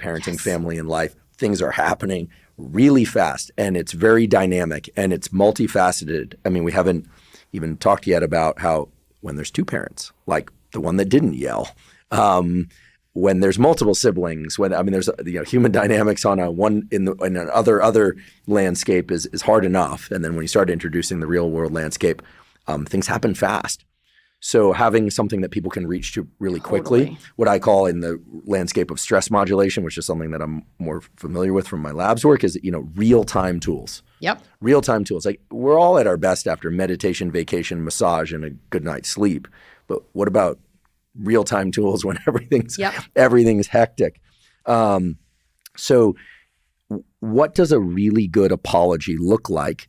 parenting, family, and life. Things are happening really fast, and it's very dynamic, and it's multifaceted. I mean, we haven't even talked yet about how when there's two parents, like the one that didn't yell, when there's multiple siblings, there's human dynamics on an other landscape is hard enough, and then when you start introducing the real world landscape, things happen fast. So having something that people can reach to really quickly, what I call in the landscape of stress modulation, which is something that I'm more familiar with from my labs work, is real-time tools. Yep. Real-time tools. Like we're all at our best after meditation, vacation, massage, and a good night's sleep. But what about real-time tools when everything's hectic? So what does a really good apology look like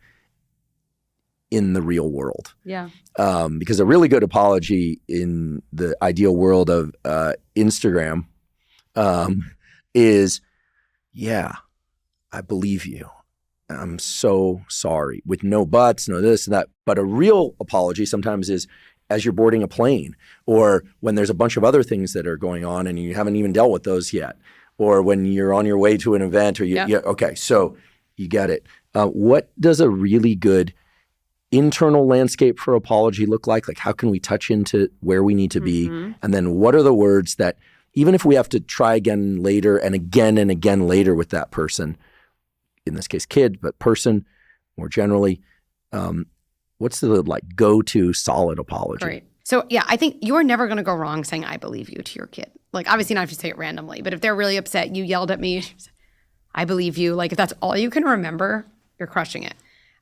in the real world? Yeah. Because a really good apology in the ideal world of Instagram is, yeah, I believe you. I'm so sorry, with no buts, no this and that. But a real apology sometimes is as you're boarding a plane, or when there's a bunch of other things that are going on and you haven't even dealt with those yet, or when you're on your way to an event, or okay, so you get it. What does a really good internal landscape for apology look like? Like, how can we touch into where we need to be? And then what are the words that, even if we have to try again later and again later with that person, in this case kid, but person more generally, what's the go-to solid apology? Right. So yeah, I think you're never going to go wrong saying I believe you to your kid. Like, obviously not if you say it randomly, but if they're really upset, you yelled at me, I believe you. Like, if that's all you can remember, you're crushing it.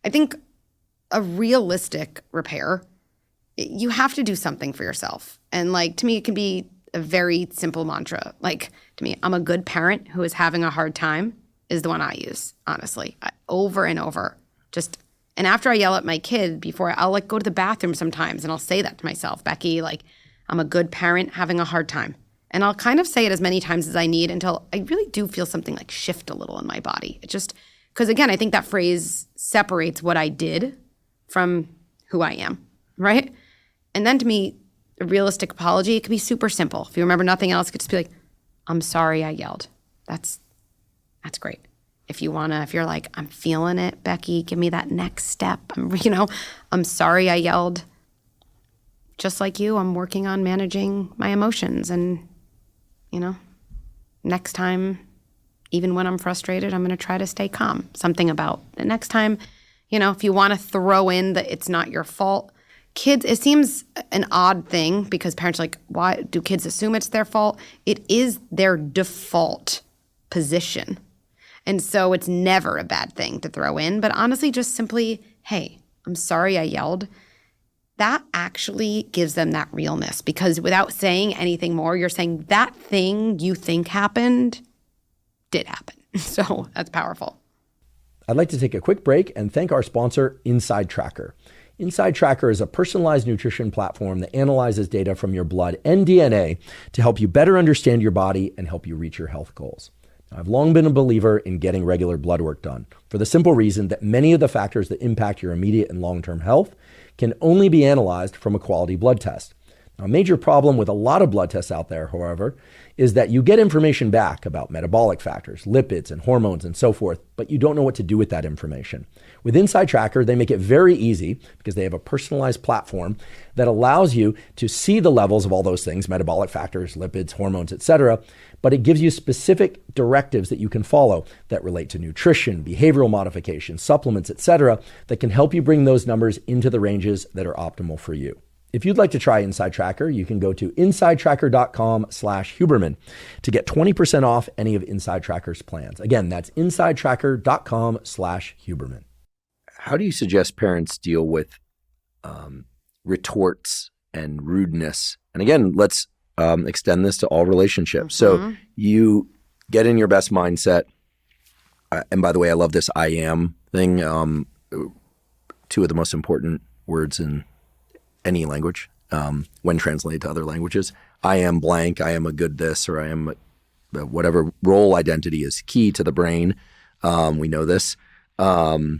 I think a realistic repair, you have to do something for yourself. And to me, it can be a very simple mantra. Like, to me, I'm a good parent who is having a hard time is the one I use, honestly, over and over. And after I yell at my kid, before I'll go to the bathroom sometimes and I'll say that to myself, Becky, I'm a good parent having a hard time. And I'll kind of say it as many times as I need until I really do feel something shift a little in my body. It just, because again, I think that phrase separates what I did from who I am, right? And then to me, a realistic apology, it could be super simple. If you remember nothing else, it could just be I'm sorry I yelled. That's great. If you're I'm feeling it, Becky, give me that next step. I'm sorry I yelled. Just like you, I'm working on managing my emotions. And, next time, even when I'm frustrated, I'm going to try to stay calm. Something about the next time, if you want to throw in that it's not your fault. Kids, it seems an odd thing because parents are why do kids assume it's their fault? It is their default position. And so it's never a bad thing to throw in. But honestly, just simply, hey, I'm sorry I yelled. That actually gives them that realness, because without saying anything more, you're saying that thing you think happened did happen. So that's powerful. I'd like to take a quick break and thank our sponsor, Inside Tracker. Inside Tracker is a personalized nutrition platform that analyzes data from your blood and DNA to help you better understand your body and help you reach your health goals. I've long been a believer in getting regular blood work done for the simple reason that many of the factors that impact your immediate and long-term health can only be analyzed from a quality blood test. Now, a major problem with a lot of blood tests out there, however, is that you get information back about metabolic factors, lipids, and hormones and so forth, but you don't know what to do with that information. With Inside Tracker, they make it very easy because they have a personalized platform that allows you to see the levels of all those things, metabolic factors, lipids, hormones, etc., but it gives you specific directives that you can follow that relate to nutrition, behavioral modification, supplements, etc., that can help you bring those numbers into the ranges that are optimal for you. If you'd like to try Inside Tracker, you can go to insidetracker.com/Huberman to get 20% off any of Inside Tracker's plans. Again, that's insidetracker.com/Huberman. How do you suggest parents deal with retorts and rudeness? And again, let's extend this to all relationships. So you get in your best mindset. And by the way, I love this I am thing. Two of the most important words in any language when translated to other languages. I am blank. I am a good this, or I am whatever role identity is key to the brain. We know this. You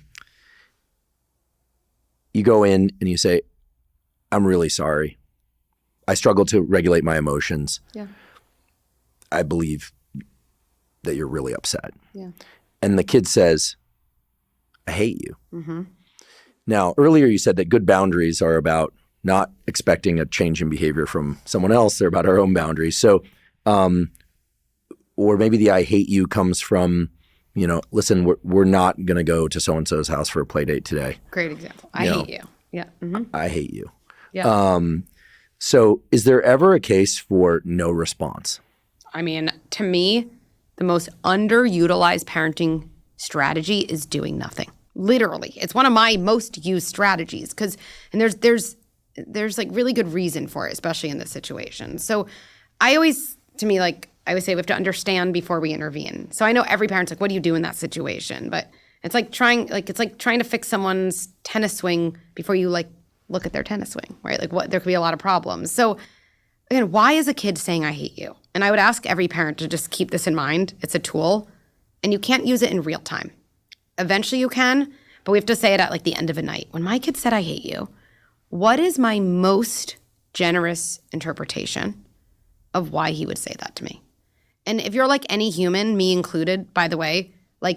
go in and you say, I'm really sorry. I struggle to regulate my emotions. Yeah. I believe that you're really upset. Yeah. And the kid says, I hate you. Mm-hmm. Now, earlier you said that good boundaries are about not expecting a change in behavior from someone else. They're about our own boundaries. So, or maybe the I hate you comes from, listen, we're not going to go to so-and-so's house for a play date today. Great example. I hate you. Yeah. Mm-hmm. I hate you. Yeah. So is there ever a case for no response? I mean, to me, the most underutilized parenting strategy is doing nothing. Literally. It's one of my most used strategies and there's like really good reason for it, especially in this situation. So I always say we have to understand before we intervene. So I know every parent's like, what do you do in that situation? But it's like trying to fix someone's tennis swing before you look at their tennis swing, right? There could be a lot of problems. So again, why is a kid saying I hate you? And I would ask every parent to just keep this in mind. It's a tool and you can't use it in real time. Eventually you can, but we have to say it at the end of a night. When my kid said I hate you, what is my most generous interpretation of why he would say that to me? And if you're like any human, me included, by the way,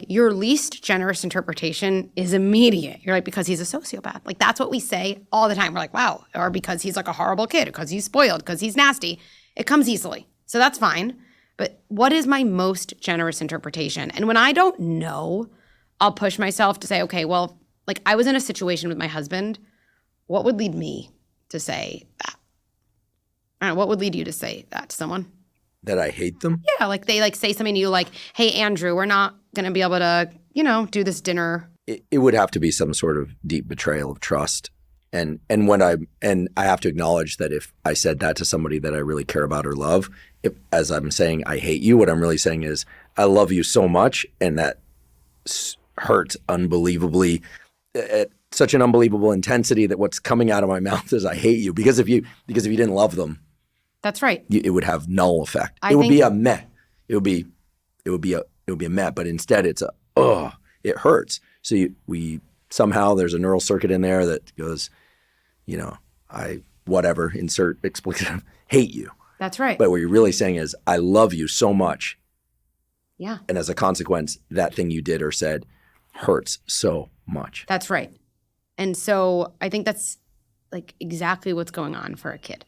your least generous interpretation is immediate. You're like, because he's a sociopath. That's what we say all the time. We're like, wow. Or because he's a horrible kid, because he's spoiled, because he's nasty. It comes easily. So that's fine. But what is my most generous interpretation? And when I don't know, I'll push myself to say, okay, well, I was in a situation with my husband. What would lead me to say that? I don't know, what would lead you to say that to someone? That I hate them? Yeah, they say something to you hey, Andrew, we're not going to be able to, do this dinner. It would have to be some sort of deep betrayal of trust. And I have to acknowledge that if I said that to somebody that I really care about or love, as I'm saying I hate you, what I'm really saying is I love you so much, and that hurts unbelievably at such an unbelievable intensity that what's coming out of my mouth is I hate you. Because if you didn't love them, that's right. it would have null effect. It would be a meh. It would be a meh. But instead, it's it hurts. So we somehow there's a neural circuit in there that goes, insert expletive, hate you. That's right. But what you're really saying is I love you so much. Yeah. And as a consequence, that thing you did or said hurts so much. That's right. And so I think that's exactly what's going on for a kid.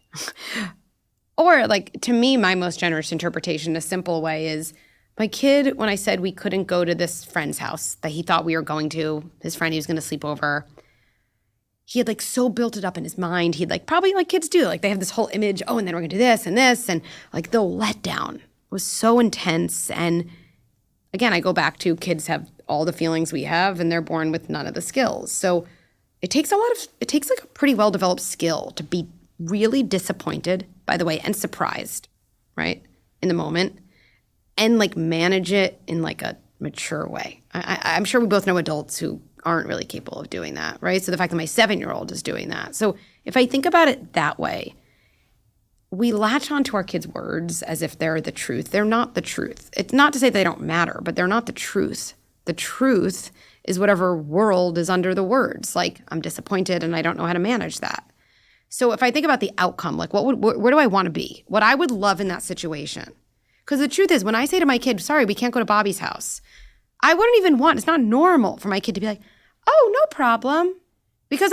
Or to me, my most generous interpretation, a simple way is my kid, when I said we couldn't go to this friend's house that he thought we were going to, his friend he was going to sleep over, he had so built it up in his mind. He'd probably kids do, they have this whole image, and then we're going to do this and this. And the letdown was so intense. And again, I go back to kids have all the feelings we have and they're born with none of the skills. So it takes a pretty well-developed skill to be really disappointed, by the way, and surprised, right, in the moment, and manage it in a mature way. I'm sure we both know adults who aren't really capable of doing that, right? So the fact that my 7-year-old is doing that. So if I think about it that way, we latch onto our kids' words as if they're the truth. They're not the truth. It's not to say they don't matter, but they're not the truth. The truth is whatever world is under the words. I'm disappointed and I don't know how to manage that. So if I think about the outcome, where do I want to be? What I would love in that situation. Because the truth is, when I say to my kid, sorry, we can't go to Bobby's house, I wouldn't even want, it's not normal for my kid to be like, oh, no problem. Because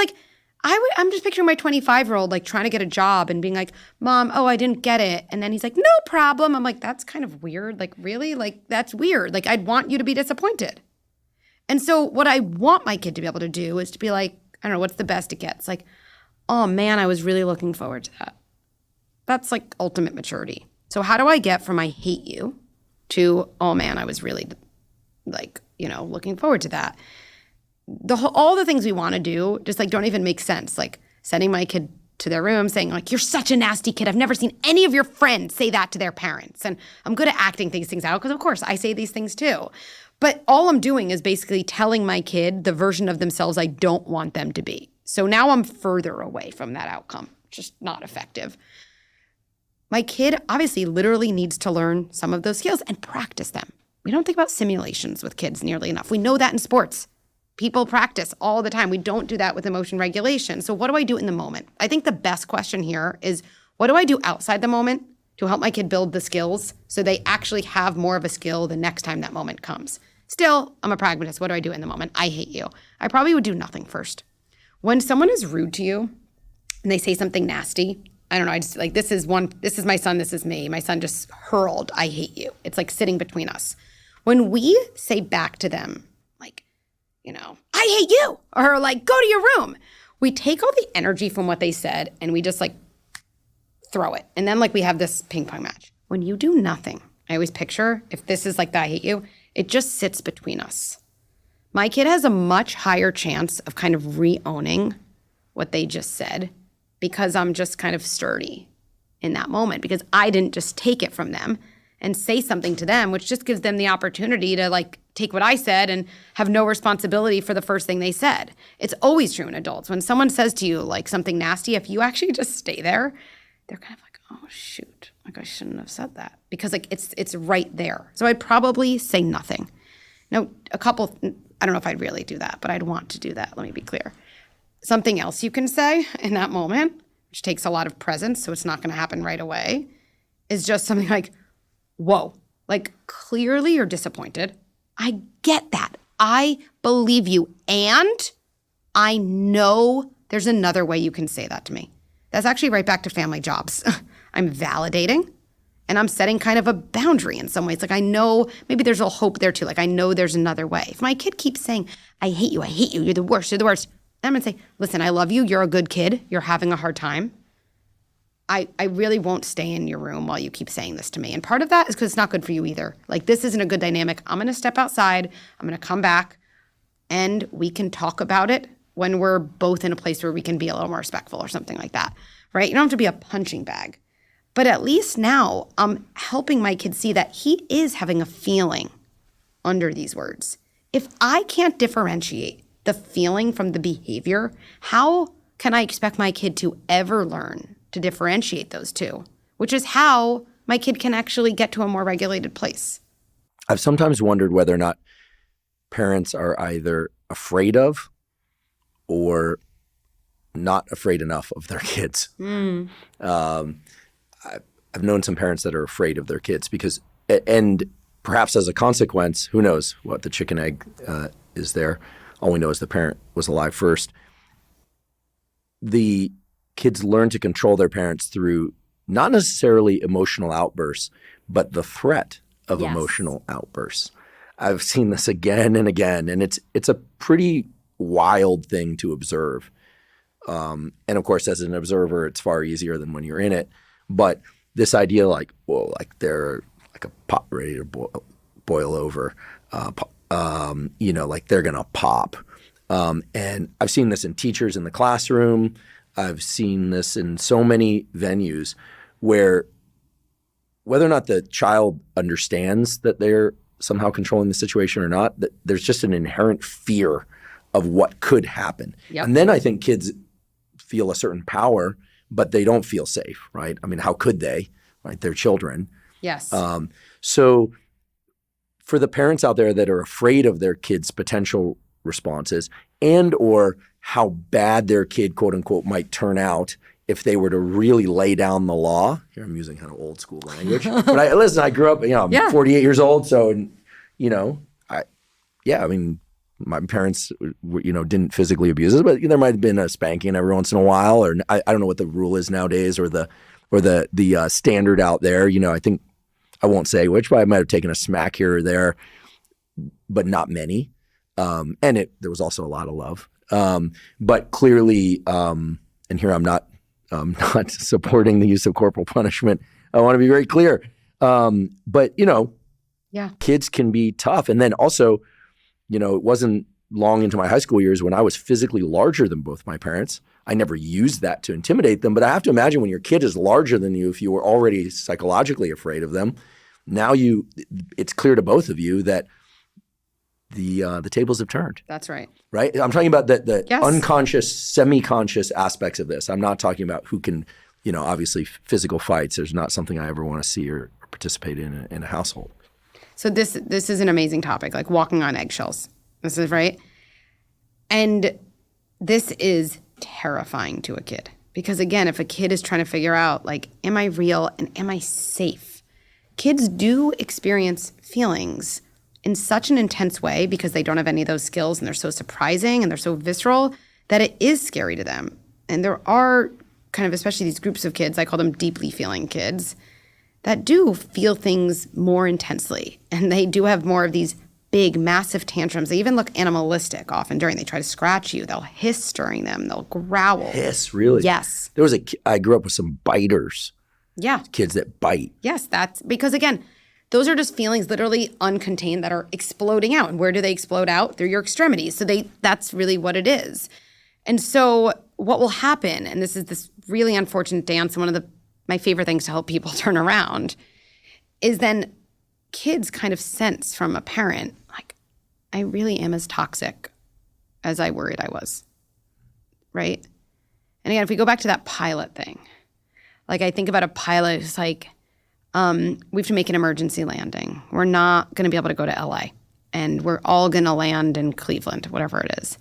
I'm just picturing my 25-year-old trying to get a job and being like, Mom, I didn't get it. And then he's like, no problem. I'm like, that's kind of weird. Really? That's weird. I'd want you to be disappointed. And so what I want my kid to be able to do is to be like, I don't know, what's the best it gets? Oh man, I was really looking forward to that. That's ultimate maturity. So how do I get from I hate you to, oh man, I was really looking forward to that? All the things we want to do just don't even make sense. Sending my kid to their room saying you're such a nasty kid. I've never seen any of your friends say that to their parents. And I'm good at acting these things out because of course I say these things too. But all I'm doing is basically telling my kid the version of themselves I don't want them to be. So now I'm further away from that outcome. Just not effective. My kid obviously literally needs to learn some of those skills and practice them. We don't think about simulations with kids nearly enough. We know that in sports. People practice all the time. We don't do that with emotion regulation. So what do I do in the moment? I think the best question here is, what do I do outside the moment to help my kid build the skills so they actually have more of a skill the next time that moment comes. Still, I'm a pragmatist. What do I do in the moment? I hate you. I probably would do nothing first. When someone is rude to you and they say something nasty, I don't know, I just like, this is my son, this is me. My son just hurled, I hate you. It's like sitting between us. When we say back to them, like, I hate you, or like, go to your room, we take all the energy from what they said and we just like throw it. And then like we have this ping pong match. When you do nothing, I always picture, if this is like the I hate you, it just sits between us. My kid has a much higher chance of kind of re-owning what they just said because I'm just kind of sturdy in that moment, because I didn't just take it from them and say something to them, which just gives them the opportunity to like take what I said and have no responsibility for the first thing they said. It's always true in adults. When someone says to you like something nasty, if you actually just stay there, they're kind of like, oh shoot, like I shouldn't have said that, because like it's right there. So I'd probably say nothing. Now, I don't know if I'd really do that, but I'd want to do that. Let me be clear. Something else you can say in that moment, which takes a lot of presence, so it's not going to happen right away, is just something like, whoa, like clearly you're disappointed. I get that. I believe you. And I know there's another way you can say that to me. That's actually right back to family jobs. I'm validating and I'm setting kind of a boundary in some ways. Like I know maybe there's a hope there too. Like I know there's another way. If my kid keeps saying, I hate you, you're the worst, I'm gonna say, listen, I love you, you're a good kid, you're having a hard time. I really won't stay in your room while you keep saying this to me. And part of that is because it's not good for you either. Like this isn't a good dynamic. I'm gonna step outside, I'm gonna come back, and we can talk about it when we're both in a place where we can be a little more respectful or something like that, right? You don't have to be a punching bag. But at least now I'm helping my kid see that he is having a feeling under these words. If I can't differentiate the feeling from the behavior, how can I expect my kid to ever learn to differentiate those two? Which is how my kid can actually get to a more regulated place. I've sometimes wondered whether or not parents are either afraid of or not afraid enough of their kids. I've known some parents that are afraid of their kids because, and perhaps as a consequence, who knows what the chicken egg is there. All we know is the parent was alive first. The kids learn to control their parents through not necessarily emotional outbursts, but the threat of emotional outbursts. I've seen this again and again, and it's a pretty wild thing to observe. And of course, as an observer, it's far easier than when you're in it. But this idea like, well, like they're like a pot ready to boil over, like they're going to pop. And I've seen this in teachers in the classroom. I've seen this in so many venues where whether or not the child understands that they're somehow controlling the situation or not, that there's just an inherent fear of what could happen. Yep. And then I think kids feel a certain power, but they don't feel safe, right? I mean, how could they, right? They're children. Yes. So for the parents out there that are afraid of their kids' potential responses and or how bad their kid, quote unquote, might turn out if they were to really lay down the law. Here I'm using kind of old school language. But I grew up, I'm 48 years old. So, my parents, didn't physically abuse us, but there might have been a spanking every once in a while, or I don't know what the rule is nowadays, or the standard out there. I think I won't say which, but I might have taken a smack here or there, but not many. And there was also a lot of love. But clearly, and here I'm not supporting the use of corporal punishment. I want to be very clear. But kids can be tough, and then also. It wasn't long into my high school years when I was physically larger than both my parents. I never used that to intimidate them, but I have to imagine when your kid is larger than you, if you were already psychologically afraid of them, now it's clear to both of you that the tables have turned. That's right. Right? I'm talking about the unconscious, semi-conscious aspects of this. I'm not talking about who can, obviously physical fights. There's not something I ever want to see or participate in a household. So this is an amazing topic, like walking on eggshells. This is right. And this is terrifying to a kid. Because again, if a kid is trying to figure out, like, am I real and am I safe? Kids do experience feelings in such an intense way because they don't have any of those skills and they're so surprising and they're so visceral that it is scary to them. And there are kind of, especially these groups of kids, I call them deeply feeling kids, that do feel things more intensely. And they do have more of these big, massive tantrums. They even look animalistic often during. They try to scratch you. They'll hiss during them. They'll growl. Hiss, really? Yes. There was I grew up with some biters. Yeah. Kids that bite. Yes, that's because, again, those are just feelings literally uncontained that are exploding out. And where do they explode out? Through your extremities. So that's really what it is. And so what will happen, and this is this really unfortunate dance, and one of my favorite things to help people turn around, is then kids kind of sense from a parent, like, I really am as toxic as I worried I was, right? And again, if we go back to that pilot thing, like I think about a pilot who's like, we have to make an emergency landing. We're not going to be able to go to LA, and we're all going to land in Cleveland, whatever it is.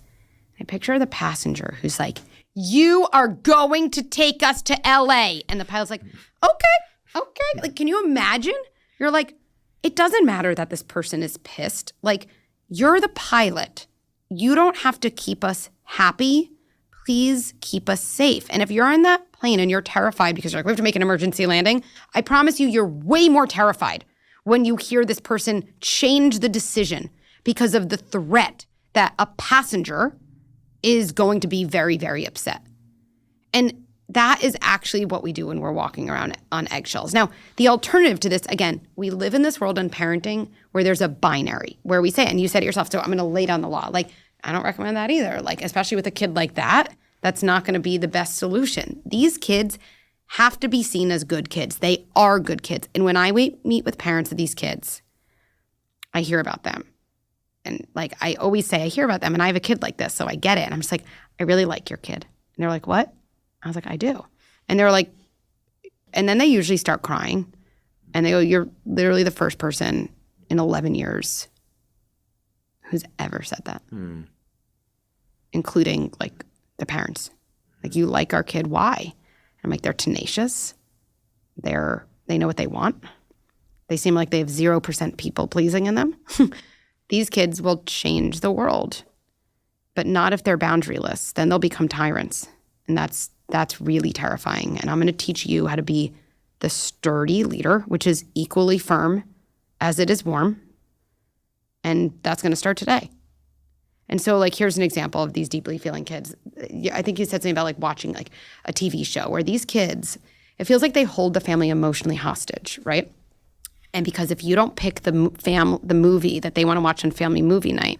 I picture the passenger who's like, you are going to take us to LA. And the pilot's like, okay. Like, can you imagine? You're like, it doesn't matter that this person is pissed. Like, you're the pilot. You don't have to keep us happy. Please keep us safe. And if you're on that plane and you're terrified because you're like, we have to make an emergency landing, I promise you, you're way more terrified when you hear this person change the decision because of the threat that a passenger is going to be very, very upset. And that is actually what we do when we're walking around on eggshells. Now, the alternative to this, again, we live in this world in parenting where there's a binary, where we say, and you said to yourself, so I'm going to lay down the law. Like, I don't recommend that either. Like, especially with a kid like that, that's not going to be the best solution. These kids have to be seen as good kids. They are good kids. And when I meet with parents of these kids, I hear about them. And like, I always say, I hear about them, and I have a kid like this, so I get it. And I'm just like, I really like your kid. And they're like, what? I was like, I do. And they're like, and then they usually start crying. And they go, you're literally the first person in 11 years who's ever said that, including like the parents. Like, you like our kid, why? And I'm like, they're tenacious. They know what they want. They seem like they have 0% people pleasing in them. These kids will change the world, but not if they're boundaryless. Then they'll become tyrants. And that's really terrifying. And I'm going to teach you how to be the sturdy leader, which is equally firm as it is warm. And that's going to start today. And so, like, here's an example of these deeply feeling kids. I think you said something about like watching like a TV show where these kids, it feels like they hold the family emotionally hostage, right? And because if you don't pick the movie that they want to watch on family movie night,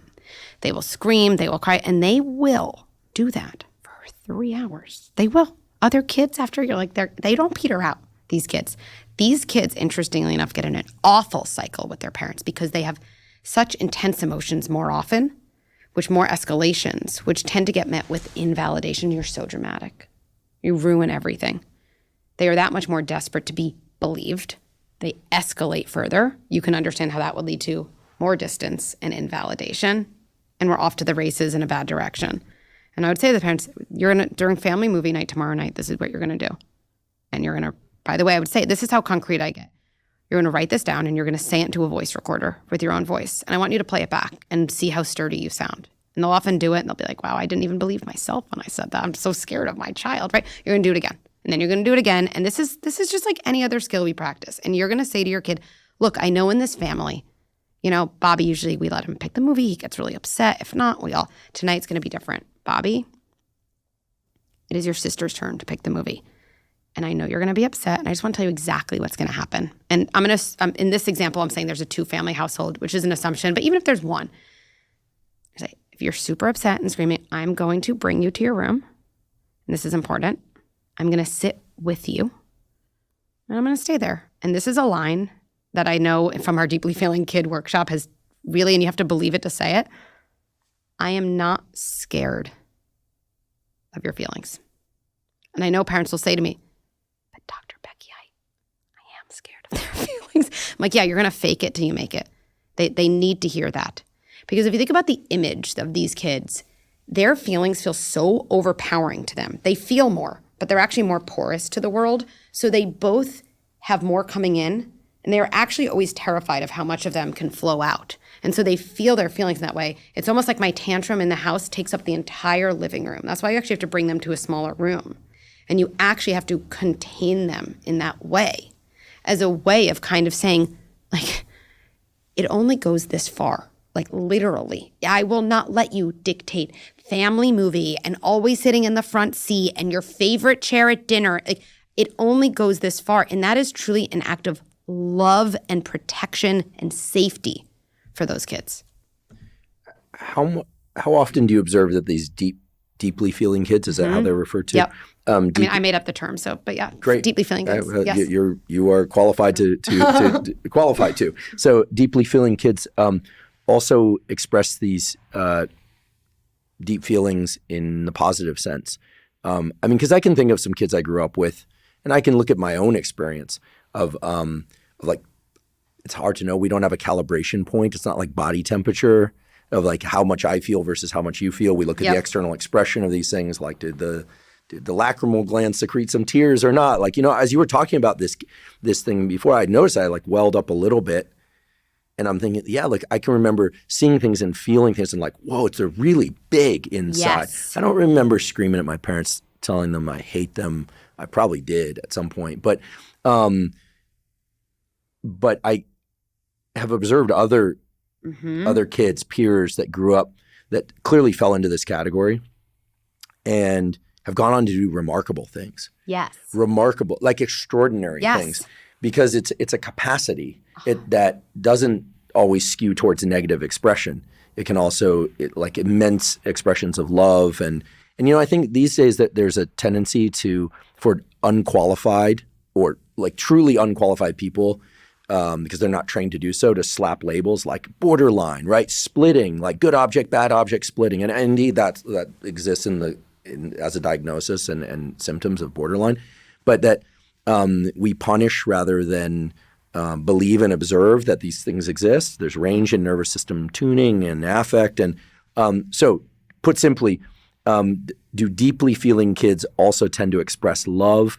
they will scream, they will cry, and they will do that for 3 hours. They will. Other kids, after you're like, they don't peter out, these kids. These kids, interestingly enough, get in an awful cycle with their parents because they have such intense emotions more often, which more escalations, which tend to get met with invalidation. You're so dramatic. You ruin everything. They are that much more desperate to be believed. They escalate further. You can understand how that would lead to more distance and invalidation. And we're off to the races in a bad direction. And I would say to the parents, during family movie night tomorrow night, this is what you're going to do. And you're going to, by the way, I would say, this is how concrete I get. You're going to write this down and you're going to say it into a voice recorder with your own voice. And I want you to play it back and see how sturdy you sound. And they'll often do it and they'll be like, wow, I didn't even believe myself when I said that. I'm so scared of my child, right? You're going to do it again. And then you're going to do it again. And this is just like any other skill we practice. And you're going to say to your kid, look, I know in this family, you know, Bobby, usually we let him pick the movie. He gets really upset. If not, tonight's going to be different. Bobby, it is your sister's turn to pick the movie. And I know you're going to be upset. And I just want to tell you exactly what's going to happen. And in this example, I'm saying there's a 2-family household, which is an assumption. But even if there's one, I say, if you're super upset and screaming, I'm going to bring you to your room. And this is important. I'm going to sit with you and I'm going to stay there. And this is a line that I know from our Deeply Feeling Kid workshop has really, and you have to believe it to say it. I am not scared of your feelings. And I know parents will say to me, but Dr. Becky, I am scared of their feelings. I'm like, yeah, you're going to fake it till you make it. They need to hear that. Because if you think about the image of these kids, their feelings feel so overpowering to them. They feel more, but they're actually more porous to the world. So they both have more coming in, and they're actually always terrified of how much of them can flow out. And so they feel their feelings in that way. It's almost like my tantrum in the house takes up the entire living room. That's why you actually have to bring them to a smaller room. And you actually have to contain them in that way as a way of kind of saying, like, it only goes this far. Like, literally, I will not let you dictate family movie and always sitting in the front seat and your favorite chair at dinner. Like, it only goes this far. And that is truly an act of love and protection and safety for those kids. How often do you observe that these deeply feeling kids, is that how they're referred to? Yep. I mean, I made up the term, so, but yeah, great. Deeply feeling kids. Yes. You are qualified to qualified to. So deeply feeling kids also express these deep feelings in the positive sense. I mean, because I can think of some kids I grew up with, and I can look at my own experience of like, it's hard to know. We don't have a calibration point. It's not like body temperature of like how much I feel versus how much you feel. We look at the external expression of these things, like did the lacrimal gland secrete some tears or not? Like, as you were talking about this thing before, I noticed I like welled up a little bit, and I'm thinking, yeah, like I can remember seeing things and feeling things and like, whoa, it's a really big inside. Yes. I don't remember screaming at my parents, telling them I hate them. I probably did at some point, but I have observed other kids, peers that grew up that clearly fell into this category and have gone on to do remarkable things. Yes. Remarkable, like extraordinary things, because it's a capacity that doesn't always skew towards a negative expression. It can also like immense expressions of love and I think these days that there's a tendency for unqualified or like truly unqualified people, because they're not trained to do so, to slap labels like borderline, right? Splitting, like good object, bad object splitting. And indeed that exists as a diagnosis and symptoms of borderline. But that we punish rather than believe and observe that these things exist. There's range in nervous system tuning and affect. And so put simply, do deeply feeling kids also tend to express love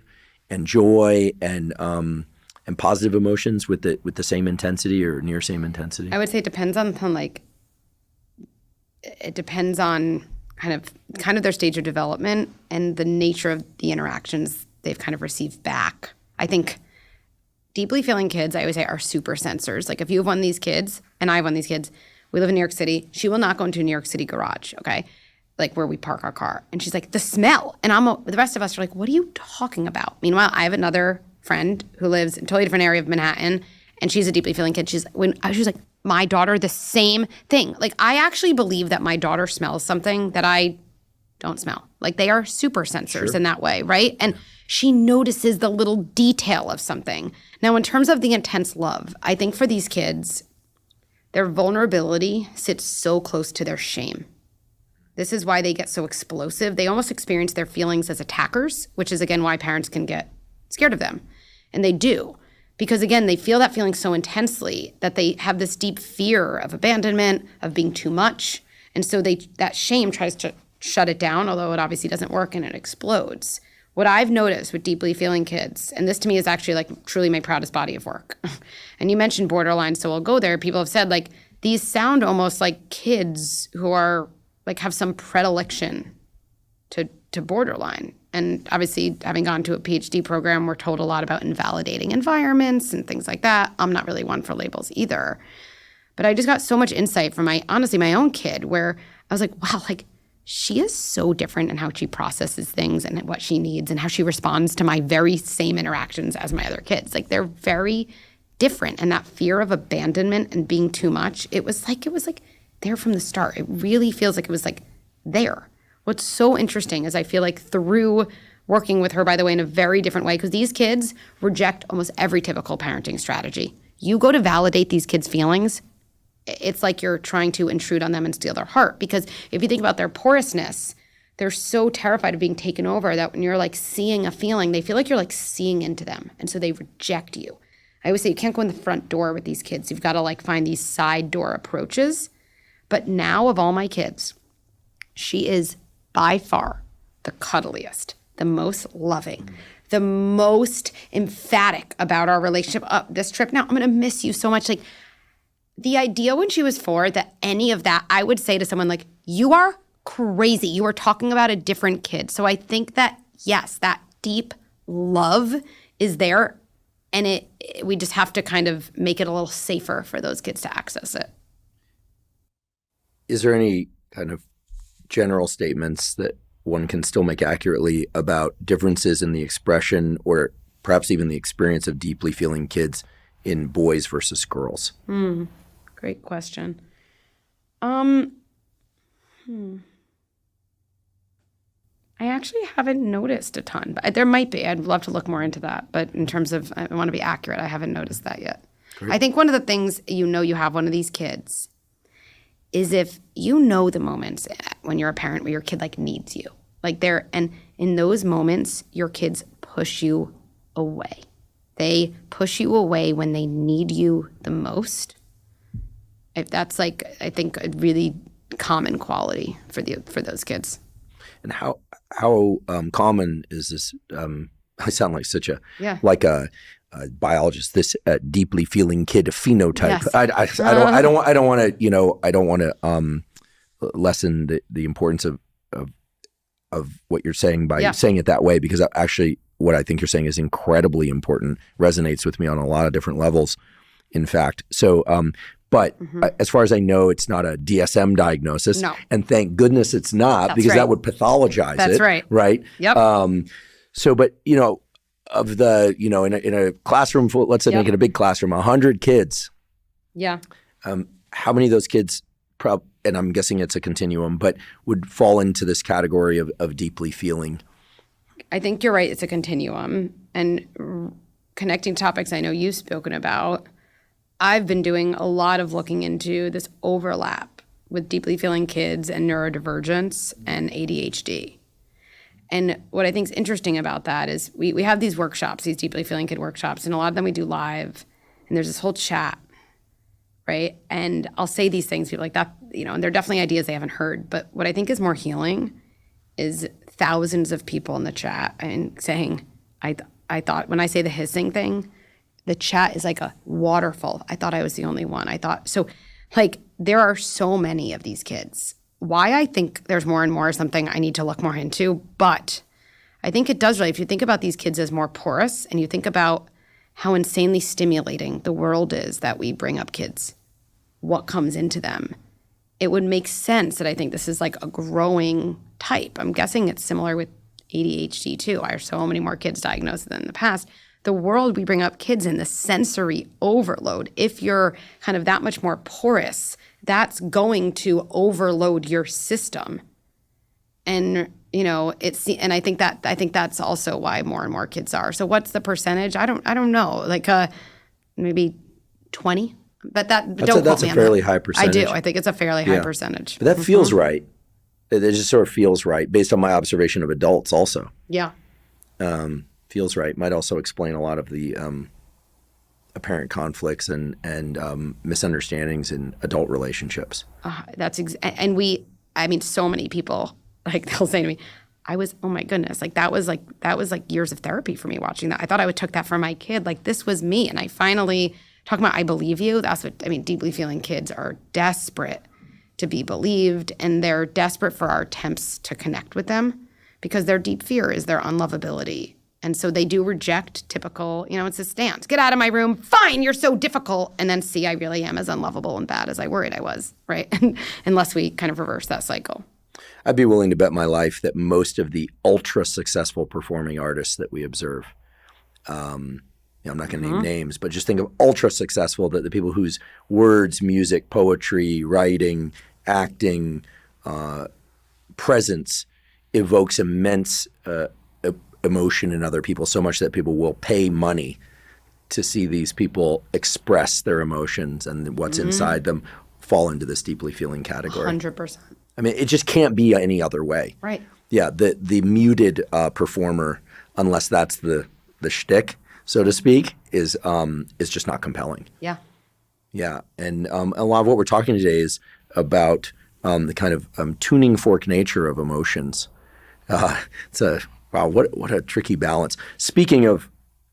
and joy and positive emotions with the same intensity or near same intensity? I would say it depends on kind of their stage of development and the nature of the interactions they've kind of received back. I think deeply feeling kids, I always say, are super sensors. Like if you have one of these kids and I have one of these kids, we live in New York City. She will not go into a New York City garage, okay? Like where we park our car. And she's like, the smell. And the rest of us are like, what are you talking about? Meanwhile, I have another friend who lives in a totally different area of Manhattan, and she's a deeply feeling kid. She's like, my daughter, the same thing. Like I actually believe that my daughter smells something that I don't smell. Like they are super sensors in that way, right? And she notices the little detail of something. Now, in terms of the intense love, I think for these kids, their vulnerability sits so close to their shame. This is why they get so explosive. They almost experience their feelings as attackers, which is, again, why parents can get scared of them. And they do. Because, again, they feel that feeling so intensely that they have this deep fear of abandonment, of being too much. And so that shame tries to shut it down, although it obviously doesn't work and it explodes. What I've noticed with deeply feeling kids, and this to me is actually like truly my proudest body of work. And you mentioned borderline, so I'll go there. People have said like these sound almost like kids who are like have some predilection to borderline. And obviously, having gone to a PhD program, we're told a lot about invalidating environments and things like that. I'm not really one for labels either. But I just got so much insight from my own kid where I was like, wow, like she is so different in how she processes things and what she needs and how she responds to my very same interactions as my other kids. Like they're very different. And that fear of abandonment and being too much, it was like there from the start. It really feels like it was like there. What's so interesting is I feel like through working with her, by the way, in a very different way, because these kids reject almost every typical parenting strategy. You go to validate these kids' feelings, it's like you're trying to intrude on them and steal their heart. Because if you think about their porousness, they're so terrified of being taken over that when you're like seeing a feeling, they feel like you're like seeing into them. And so they reject you. I always say you can't go in the front door with these kids. You've got to like find these side door approaches. But now of all my kids, she is by far the cuddliest, the most loving, the most emphatic about our relationship. This trip now, I'm going to miss you so much. Like the idea when she was 4 that any of that, I would say to someone like, you are crazy. You are talking about a different kid. So I think that, yes, that deep love is there. And we just have to kind of make it a little safer for those kids to access it. Is there any kind of general statements that one can still make accurately about differences in the expression or perhaps even the experience of deeply feeling kids in boys versus girls? Great question. I actually haven't noticed a ton, but there might be. I'd love to look more into that. But in terms of, I want to be accurate, I haven't noticed that yet. Great. I think one of the things you have one of these kids is if you know the moments when you're a parent where your kid like needs you. And in those moments, your kids push you away. They push you away when they need you the most. If that's I think a really common quality for those kids. And how common is this? I sound like such a biologist. This deeply feeling kid phenotype. Yes. I don't want to lessen the importance of what you're saying by saying it that way, because actually what I think you're saying is incredibly important. Resonates with me on a lot of different levels. In fact, so. But as far as I know, it's not a DSM diagnosis. No. And thank goodness it's not. That's because right. That would pathologize it. That's right. Right? Yep. But, of the, in a classroom, let's say make it a big classroom, 100 kids. Yeah. How many of those kids, and I'm guessing it's a continuum, but would fall into this category of deeply feeling? I think you're right. It's a continuum. And connecting topics I know you've spoken about, I've been doing a lot of looking into this overlap with deeply feeling kids and neurodivergence and ADHD. And what I think is interesting about that is we have these workshops, these deeply feeling kid workshops, and a lot of them we do live, and there's this whole chat, right? And I'll say these things, people like that, and they're definitely ideas they haven't heard. But what I think is more healing is thousands of people in the chat and saying, I thought when I say the hissing thing, the chat is like a waterfall. I thought I was the only one. There are so many of these kids. Why I think there's more and more is something I need to look more into. But I think it does really, if you think about these kids as more porous and you think about how insanely stimulating the world is that we bring up kids, what comes into them, it would make sense that I think this is like a growing type. I'm guessing it's similar with ADHD too. Why are so many more kids diagnosed than in the past? The world we bring up kids in, the sensory overload, if you're kind of that much more porous, that's going to overload your system. And, and I think that's also why more and more kids are. So what's the percentage? I don't know. Maybe 20, but that's a fairly high percentage. I do. I think it's a fairly high percentage. But that feels right. It just sort of feels right based on my observation of adults also. Yeah. Feels right. Might also explain a lot of the apparent conflicts and misunderstandings in adult relationships. So many people, they'll say to me, oh my goodness, that was years of therapy for me watching that. I thought I took that for my kid. This was me. And I finally, talking about I believe you, that's what, deeply feeling kids are desperate to be believed, and they're desperate for our attempts to connect with them because their deep fear is their unlovability. And so they do reject typical, it's a stance. Get out of my room. Fine, you're so difficult. And then see, I really am as unlovable and bad as I worried I was, right? Unless we kind of reverse that cycle. I'd be willing to bet my life that most of the ultra successful performing artists that we observe, I'm not going to name names, but just think of ultra successful, that the people whose words, music, poetry, writing, acting, presence evokes immense emotion in other people, so much that people will pay money to see these people express their emotions and what's inside them fall into this deeply feeling category. 100%. It just can't be any other way. Right. Yeah, the muted performer, unless that's the shtick, so to speak, is just not compelling. Yeah. Yeah, and a lot of what we're talking today is about the kind of tuning fork nature of emotions. It's a Wow, what a tricky balance. Speaking of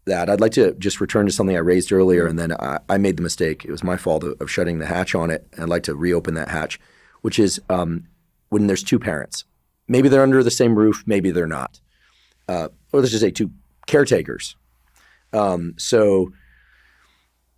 that, I'd like to just return to something I raised earlier, and then I made the mistake. It was my fault of shutting the hatch on it. I'd like to reopen that hatch, which is when there's two parents. Maybe they're under the same roof, maybe they're not. Or let's just say two caretakers. So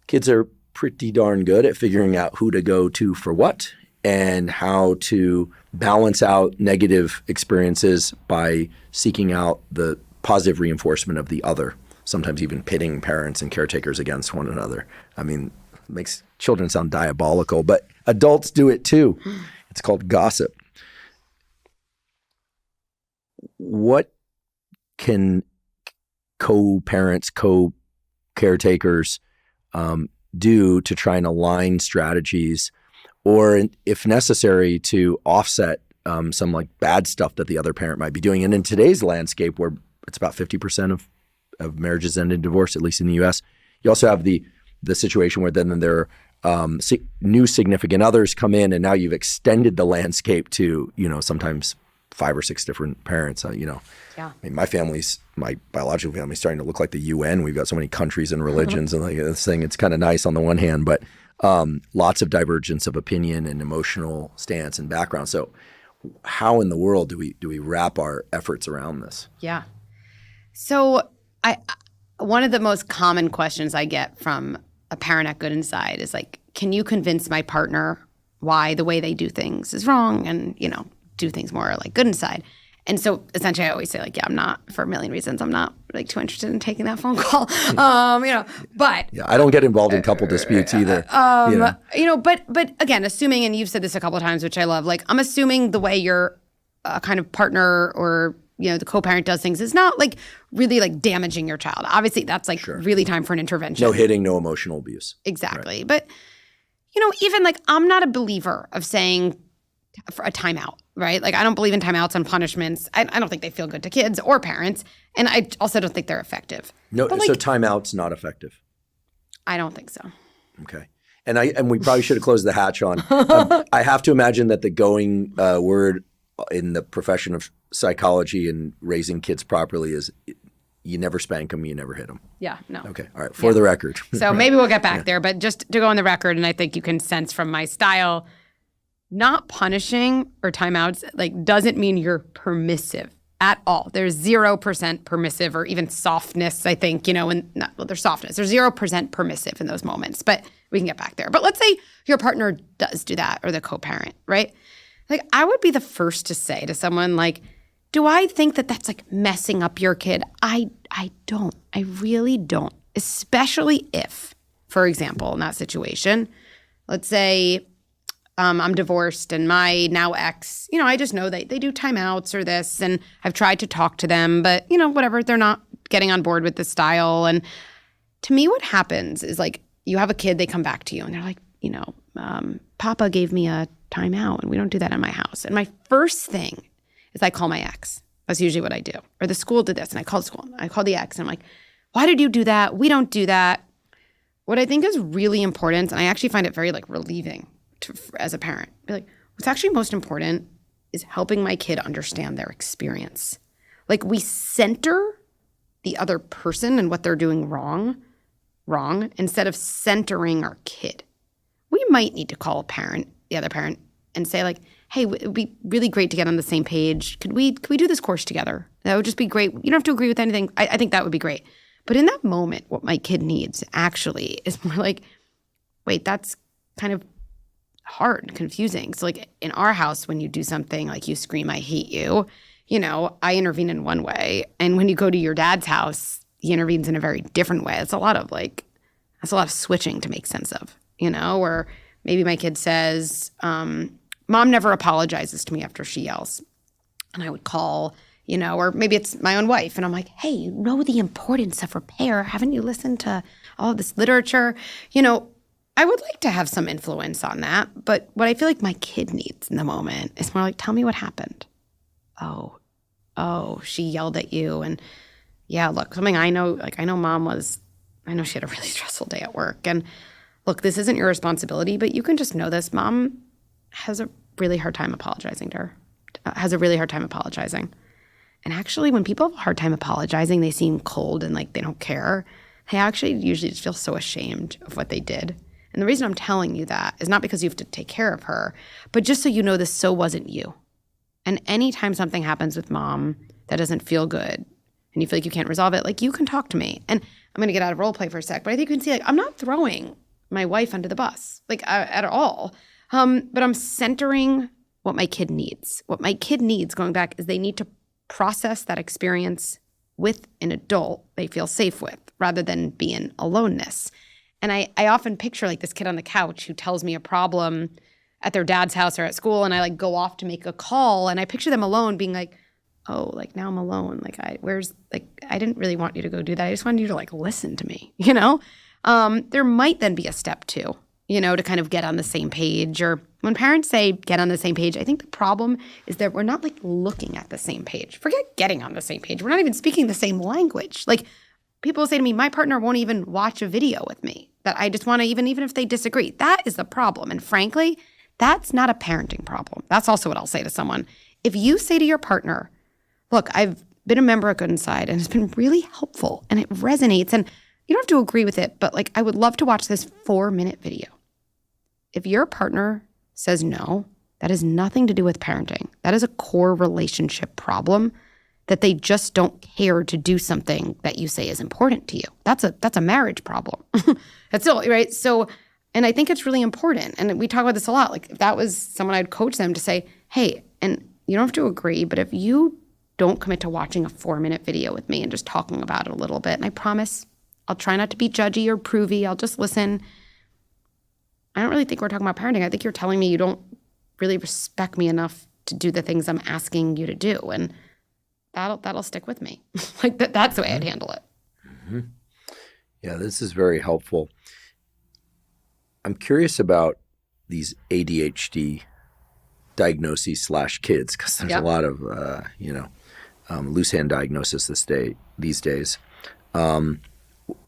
kids are pretty darn good at figuring out who to go to for what and how to balance out negative experiences by seeking out the positive reinforcement of the other, sometimes even pitting parents and caretakers against one another. I mean, it makes children sound diabolical, but adults do it too. It's called gossip. What can co-parents, co-caretakers do to try and align strategies, or if necessary, to offset some like bad stuff that the other parent might be doing? And in today's landscape, where it's about 50% of marriages end in divorce, at least in the U.S., you also have the situation where then there are new significant others come in, and now you've extended the landscape to, sometimes 5 or 6 different parents. Yeah. I mean, my biological family is starting to look like the UN. We've got so many countries and religions and like this thing. It's kind of nice on the one hand, but lots of divergence of opinion and emotional stance and background. So how in the world do we wrap our efforts around this? Yeah. So one of the most common questions I get from a parent at Good Inside is like, can you convince my partner why the way they do things is wrong and, do things more like Good Inside? And so essentially I always say like, yeah, I'm not, for a million reasons, I'm not like too interested in taking that phone call. But yeah, I don't get involved in couple disputes either. But again, assuming, and you've said this a couple of times, which I love, like I'm assuming the way your kind of partner or the co-parent does things is not like really like damaging your child. Obviously that's like really time for an intervention. No hitting, no emotional abuse. Exactly. Right. But even like I'm not a believer of saying for a timeout, right? Like I don't believe in timeouts and punishments. I don't think they feel good to kids or parents. And I also don't think they're effective. No, so timeout's not effective? I don't think so. Okay. And we probably should have closed the hatch on. I have to imagine that the going word in the profession of psychology and raising kids properly is you never spank them, you never hit them. Yeah, no. Okay, all right, for the record. So maybe we'll get back there, but just to go on the record, and I think you can sense from my style, not punishing or timeouts like doesn't mean you're permissive at all. There's 0% permissive or even softness, I think, there's softness. There's 0% permissive in those moments, but we can get back there. But let's say your partner does do that or the co-parent, right? Like I would be the first to say to someone like, do I think that that's like messing up your kid? I don't. I really don't. Especially if, for example, in that situation, let's say I'm divorced and my now ex, I just know that they do timeouts or this, and I've tried to talk to them, but whatever, they're not getting on board with the style. And to me, what happens is like you have a kid, they come back to you and they're like, Papa gave me a timeout and we don't do that in my house. And my first thing is I call my ex. That's usually what I do. Or the school did this and I called school. I called the ex and I'm like, why did you do that? We don't do that. What I think is really important, and I actually find it very like relieving as a parent, be like, what's actually most important is helping my kid understand their experience. Like we center the other person and what they're doing wrong, instead of centering our kid. We might need to call the other parent, and say like, hey, it would be really great to get on the same page. Could we do this course together? That would just be great. You don't have to agree with anything. I think that would be great. But in that moment, what my kid needs actually is more like, wait, that's kind of hard, confusing. So like in our house, when you do something like you scream, I hate you, I intervene in one way. And when you go to your dad's house, he intervenes in a very different way. That's a lot of switching to make sense of, or maybe my kid says, Mom never apologizes to me after she yells. And I would call, or maybe it's my own wife. And I'm like, hey, you know the importance of repair. Haven't you listened to all of this literature? I would like to have some influence on that. But what I feel like my kid needs in the moment is more like, tell me what happened. Oh, she yelled at you. And yeah, look, something I know she had a really stressful day at work. And look, this isn't your responsibility, but you can just know this. Mom has a really hard time apologizing to her, And actually, when people have a hard time apologizing, they seem cold and like they don't care. They actually usually just feel so ashamed of what they did. And the reason I'm telling you that is not because you have to take care of her, but just so you know this so wasn't you. And anytime something happens with mom that doesn't feel good and you feel like you can't resolve it, like you can talk to me. And I'm going to get out of role play for a sec, but I think you can see like I'm not throwing my wife under the bus, like at all. But I'm centering what my kid needs. What my kid needs, going back, is they need to process that experience with an adult they feel safe with rather than be in aloneness. And I often picture like this kid on the couch who tells me a problem at their dad's house or at school, and I like go off to make a call, and I picture them alone being like, oh, like now I'm alone. Like I didn't really want you to go do that. I just wanted you to like listen to me, you know? There might then be a step 2, you know, to kind of get on the same page. Or when parents say get on the same page, I think the problem is that we're not like looking at the same page. Forget getting on the same page. We're not even speaking the same language. Like people say to me, my partner won't even watch a video with me, that I just want to, even if they disagree. That is the problem. And frankly, that's not a parenting problem. That's also what I'll say to someone. If you say to your partner, look, I've been a member of Good Inside and it's been really helpful and it resonates, and you don't have to agree with it, but like I would love to watch this 4-minute video. If your partner says no, that has nothing to do with parenting. That is a core relationship problem, that they just don't care to do something that you say is important to you. That's a marriage problem. That's all, right? So, and I think it's really important. And we talk about this a lot. Like if that was someone, I'd coach them to say, hey, and you don't have to agree, but if you don't commit to watching a 4-minute video with me and just talking about it a little bit, and I promise I'll try not to be judgy or provey. I'll just listen. I don't really think we're talking about parenting. I think you're telling me you don't really respect me enough to do the things I'm asking you to do. And that'll stick with me. Like that's the way I'd handle it. Mm-hmm. Yeah, this is very helpful. I'm curious about these ADHD diagnoses / kids, because there's a lot of, loose hand diagnosis these days.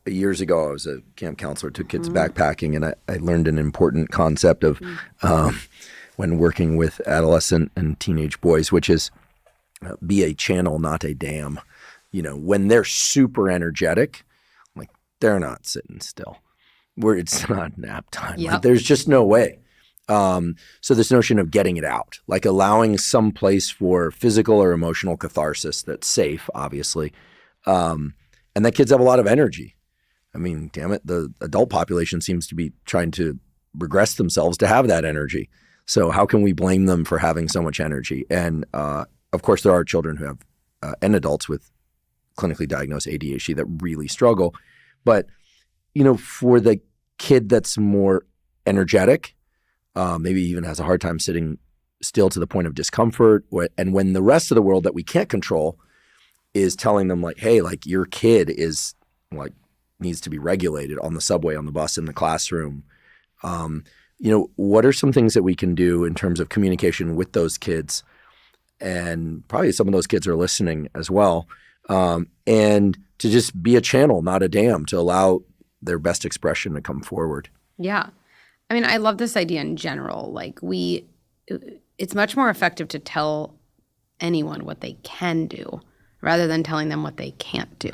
Years ago, I was a camp counselor, took kids backpacking, and I learned an important concept of when working with adolescent and teenage boys, which is be a channel, not a dam. You know, when they're super energetic, like they're not sitting still. It's not nap time. Yep. Like, there's just no way. So this notion of getting it out, like allowing some place for physical or emotional catharsis that's safe, obviously, and that kids have a lot of energy. I mean, damn it, the adult population seems to be trying to regress themselves to have that energy. So how can we blame them for having so much energy? And of course, there are children who have and adults with clinically diagnosed ADHD that really struggle. But, you know, for the kid that's more energetic, maybe even has a hard time sitting still to the point of discomfort, and when the rest of the world that we can't control is telling them like, hey, like your kid is like needs to be regulated on the subway, on the bus, in the classroom. You know, what are some things that we can do in terms of communication with those kids? And probably some of those kids are listening as well. And to just be a channel, not a dam, to allow their best expression to come forward. Yeah. I mean, I love this idea in general. Like it's much more effective to tell anyone what they can do rather than telling them what they can't do,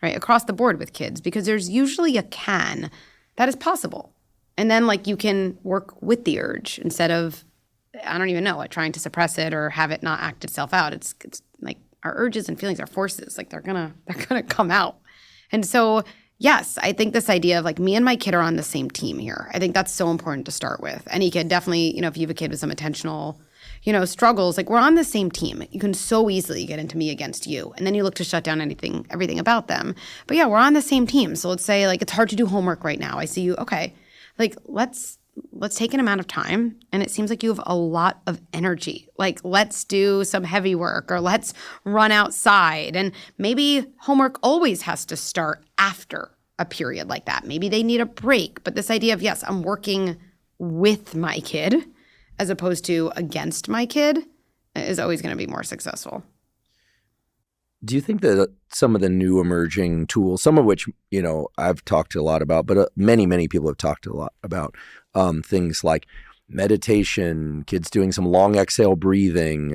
right? Across the board with kids, because there's usually a can that is possible. And then like you can work with the urge instead of, I don't even know, trying to suppress it or have it not act itself out. It's like our urges and feelings are forces. Like they're gonna come out. And so yes, I think this idea of like me and my kid are on the same team here. I think that's so important to start with. Any kid, definitely, you know, if you have a kid with some attentional, you know, struggles, like we're on the same team. You can so easily get into me against you. And then you look to shut down everything about them. But yeah, we're on the same team. So let's say like it's hard to do homework right now. I see you, okay, like let's take an amount of time. And it seems like you have a lot of energy. Like let's do some heavy work or let's run outside. And maybe homework always has to start after a period like that. Maybe they need a break. But this idea of, yes, I'm working with my kid as opposed to against my kid is always going to be more successful. Do you think that some of the new emerging tools, some of which, you know, I've talked a lot about, but many, many people have talked a lot about, things like meditation, kids doing some long exhale breathing,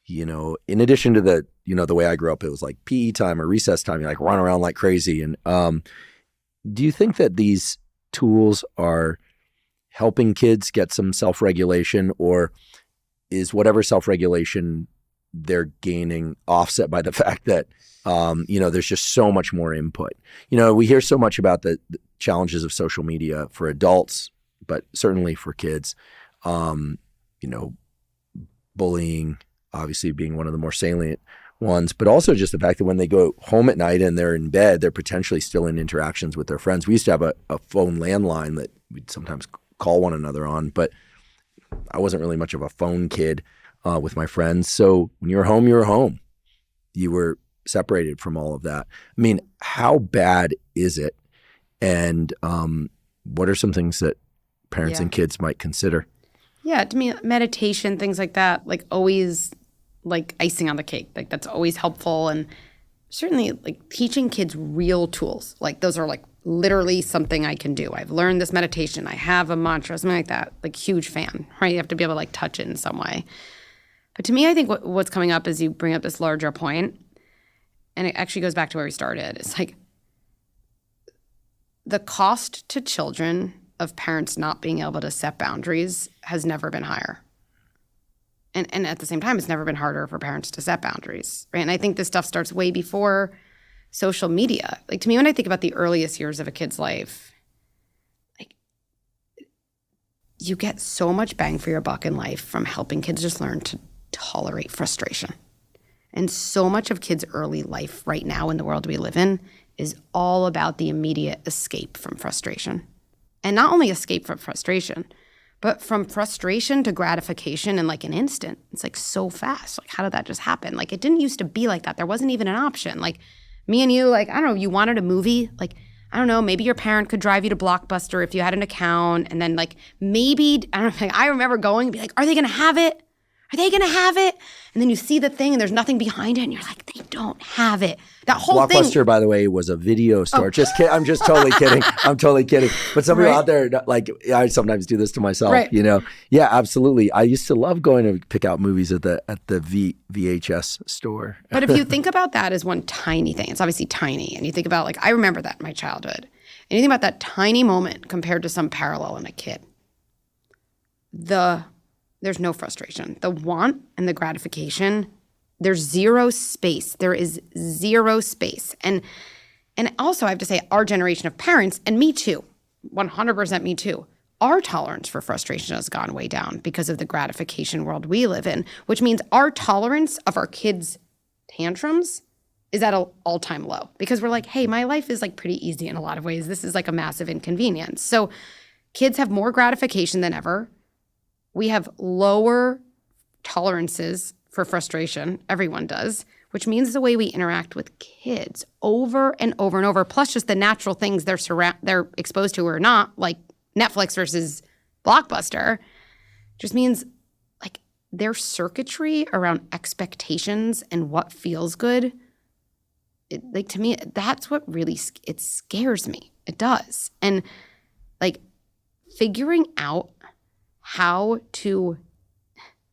in addition to the way I grew up, it was like PE time or recess time, you like run around like crazy. And do you think that these tools are helping kids get some self-regulation, or is whatever self-regulation they're gaining offset by the fact that, there's just so much more input? We hear so much about the challenges of social media for adults, but certainly for kids, bullying obviously being one of the more salient ones, but also just the fact that when they go home at night and they're in bed, they're potentially still in interactions with their friends. We used to have a phone landline that we'd sometimes call one another on, but I wasn't really much of a phone kid with my friends. So when you were home, you were home. You were separated from all of that. I mean, how bad is it? And what are some things that parents and kids might consider? Yeah, to me, meditation, things like that, like always like icing on the cake. Like that's always helpful. And certainly like teaching kids real tools. Like those are like literally something I can do. I've learned this meditation. I have a mantra, something like that. Like huge fan, right? You have to be able to like touch it in some way. But to me, I think what's coming up is you bring up this larger point, and it actually goes back to where we started. It's like the cost to children of parents not being able to set boundaries has never been higher. And at the same time, it's never been harder for parents to set boundaries, right? And I think this stuff starts way before social media. Like to me, when I think about the earliest years of a kid's life, like you get so much bang for your buck in life from helping kids just learn to tolerate frustration. And so much of kids' early life right now in the world we live in is all about the immediate escape from frustration. And not only escape from frustration, but from frustration to gratification in like an instant. It's like so fast. Like, how did that just happen? Like, it didn't used to be like that. There wasn't even an option. Like, me and you, like, I don't know, you wanted a movie. Like, I don't know, maybe your parent could drive you to Blockbuster if you had an account. And then, like, maybe, I don't know, like, I remember going and be like, are they going to have it? Are they going to have it? And then you see the thing and there's nothing behind it and you're like, they don't have it. That whole thing. Blockbuster, by the way, was a video store. Just kidding. I'm just totally kidding. I'm totally kidding. But some people out there, like, I sometimes do this to myself, Yeah, absolutely. I used to love going to pick out movies at the VHS store. But if you think about that as one tiny thing, it's obviously tiny. And you think about, like, I remember that in my childhood. And you think about that tiny moment compared to some parallel in a kid. There's no frustration. The want and the gratification, there's zero space. There is zero space. And also I have to say our generation of parents, and me too, 100% me too, our tolerance for frustration has gone way down because of the gratification world we live in, which means our tolerance of our kids' tantrums is at an all-time low because we're like, hey, my life is like pretty easy in a lot of ways. This is like a massive inconvenience. So kids have more gratification than ever. We have lower tolerances for frustration. Everyone does, which means the way we interact with kids over and over and over, plus just the natural things they're exposed to or not, like Netflix versus Blockbuster, just means like their circuitry around expectations and what feels good, like to me, that's what really, it scares me. It does. And like figuring out how to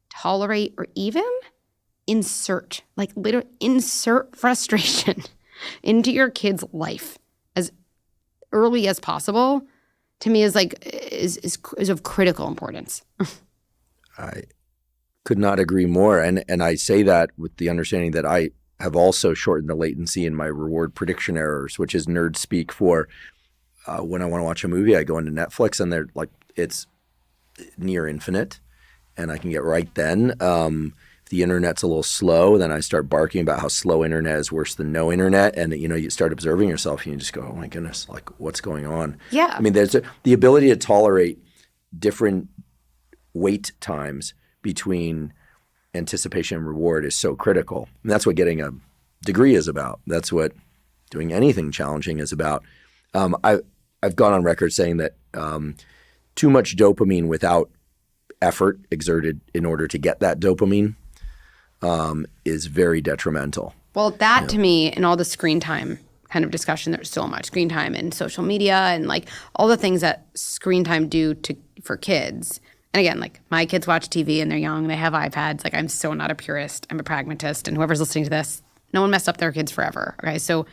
tolerate or even insert frustration into your kid's life as early as possible, to me is of critical importance. I could not agree more. And I say that with the understanding that I have also shortened the latency in my reward prediction errors, which is nerd speak for when I want to watch a movie, I go into Netflix and they're like, it's near infinite, and I can get right then. If the internet's a little slow, then I start barking about how slow internet is worse than no internet, and you start observing yourself, and you just go, "Oh my goodness, like what's going on?" Yeah, I mean, there's the ability to tolerate different wait times between anticipation and reward is so critical, and that's what getting a degree is about. That's what doing anything challenging is about. I've gone on record saying that. Too much dopamine without effort exerted in order to get that dopamine is very detrimental. Well, that to me, and all the screen time kind of discussion, there's so much screen time and social media and like all the things that screen time do for kids And again, like my kids watch TV and they're young, they have iPads. Like I'm so not a purist, I'm a pragmatist. And whoever's listening to this, no one messed up their kids forever. Okay, so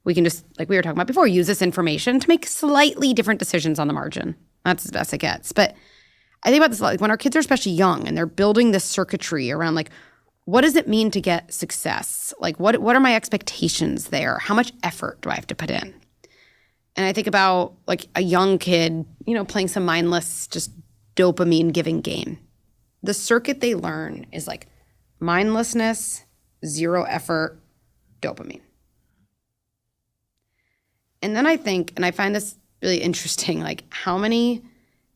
we can just, like we were talking about before, use this information to make slightly different decisions on the margin. That's as best it gets. But I think about this a lot, like when our kids are especially young and they're building this circuitry around like, what does it mean to get success? Like what are my expectations there? How much effort do I have to put in? And I think about like a young kid, you know, playing some mindless, just dopamine giving game. The circuit they learn is like mindlessness, zero effort, dopamine. And then I think, and I find this really interesting, like how many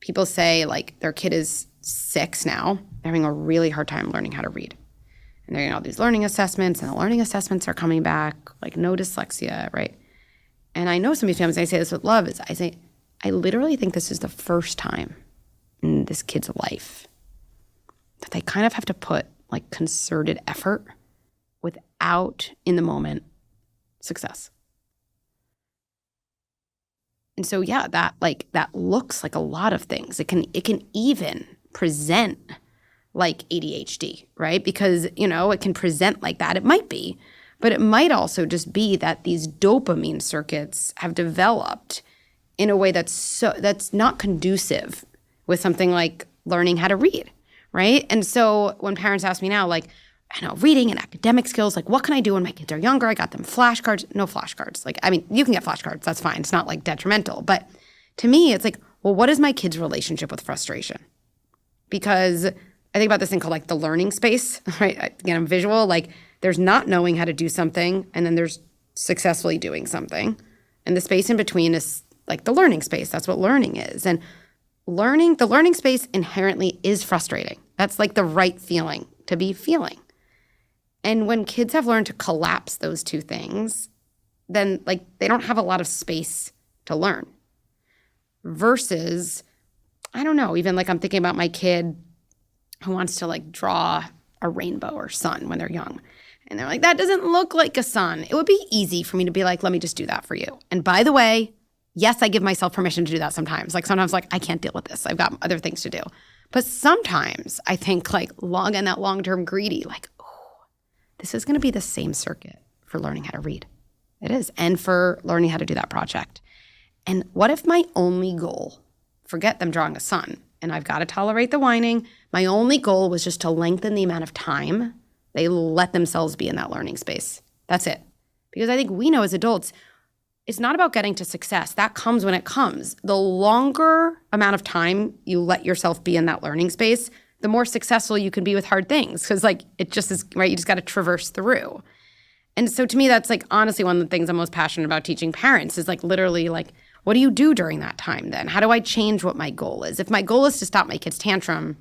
people say like their kid is 6 now, they're having a really hard time learning how to read. And they're getting all these learning assessments, and the learning assessments are coming back, like no dyslexia, right? And I know some of these families, I say this with love, is I say, I literally think this is the first time in this kid's life that they kind of have to put like concerted effort without, in the moment, success. And so, yeah, that looks like a lot of things. It can even present like ADHD, right? Because, you know, it can present like that. It might be, but it might also just be that these dopamine circuits have developed in a way that's not conducive with something like learning how to read, right? And so when parents ask me now, like, I know, reading and academic skills, like what can I do when my kids are younger? I got them flashcards. No flashcards. Like, I mean, you can get flashcards. That's fine. It's not like detrimental. But to me, it's like, well, what is my kid's relationship with frustration? Because I think about this thing called like the learning space, right? Again, I'm visual. Like there's not knowing how to do something, and then there's successfully doing something. And the space in between is like the learning space. That's what learning is. And the learning space inherently is frustrating. That's like the right feeling to be feeling. And when kids have learned to collapse those two things, then like they don't have a lot of space to learn. Versus, I don't know, even like I'm thinking about my kid who wants to like draw a rainbow or sun when they're young. And they're like, that doesn't look like a sun. It would be easy for me to be like, let me just do that for you. And by the way, yes, I give myself permission to do that sometimes. Like sometimes like, I can't deal with this. I've got other things to do. But sometimes I think like long-term greedy, like, oh, this is going to be the same circuit for learning how to read. It is. And for learning how to do that project. And what if my only goal, forget them drawing a sun, and I've got to tolerate the whining. My only goal was just to lengthen the amount of time they let themselves be in that learning space. That's it. Because I think we know as adults, it's not about getting to success. That comes when it comes. The longer amount of time you let yourself be in that learning space, the more successful you can be with hard things. Because like it just is, right? You just got to traverse through. And so to me, that's like honestly one of the things I'm most passionate about teaching parents is like literally like, what do you do during that time then? How do I change what my goal is? If my goal is to stop my kid's tantrum,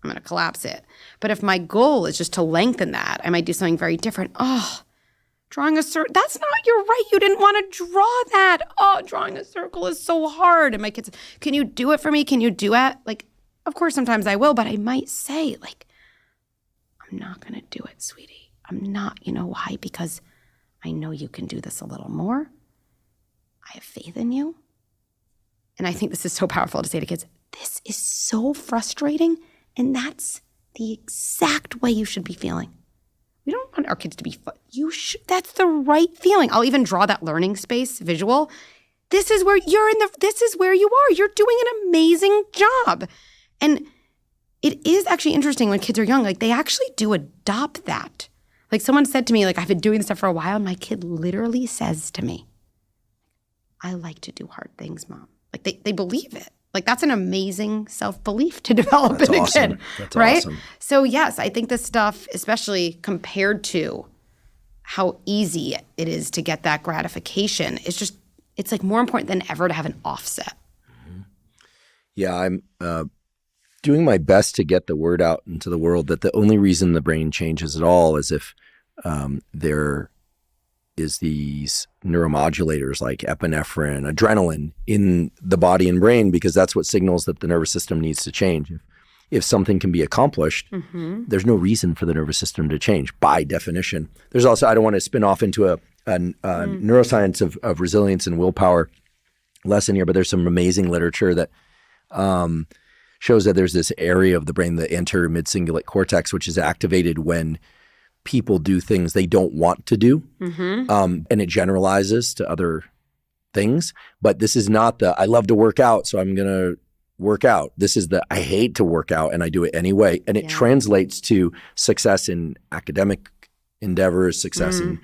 I'm going to collapse it. But if my goal is just to lengthen that, I might do something very different. Oh, drawing a circle, that's not, you're right. You didn't want to draw that. Oh, drawing a circle is so hard. And my kids, can you do it for me? Can you do it? Like, of course, sometimes I will, but I might say like, I'm not going to do it, sweetie. I'm not, you know why? Because I know you can do this a little more. I have faith in you. And I think this is so powerful to say to kids, this is so frustrating. And that's the exact way you should be feeling. We don't want our kids to be, that's the right feeling. I'll even draw that learning space visual. This is where this is where you are. You're doing an amazing job. And it is actually interesting when kids are young, like they actually do adopt that. Like someone said to me, like I've been doing this stuff for a while. And my kid literally says to me, I like to do hard things, Mom. Like they believe it. Like that's an amazing self-belief to develop in a kid, That's right? awesome. So yes, I think this stuff, especially compared to how easy it is to get that gratification, it's like more important than ever to have an offset. Yeah, I'm doing my best to get the word out into the world that the only reason the brain changes at all is if there is these neuromodulators like epinephrine, adrenaline in the body and brain, because that's what signals that the nervous system needs to change. If something can be accomplished, there's no reason for the nervous system to change by definition. There's also, I don't want to spin off into a neuroscience of resilience and willpower lesson here, but there's some amazing literature that shows that there's this area of the brain, the anterior mid-cingulate cortex, which is activated when people do things they don't want to do. And it generalizes to other things. But this is not the, I love to work out, so I'm going to work out. This is the, I hate to work out and I do it anyway. And it translates to success in academic endeavors, success in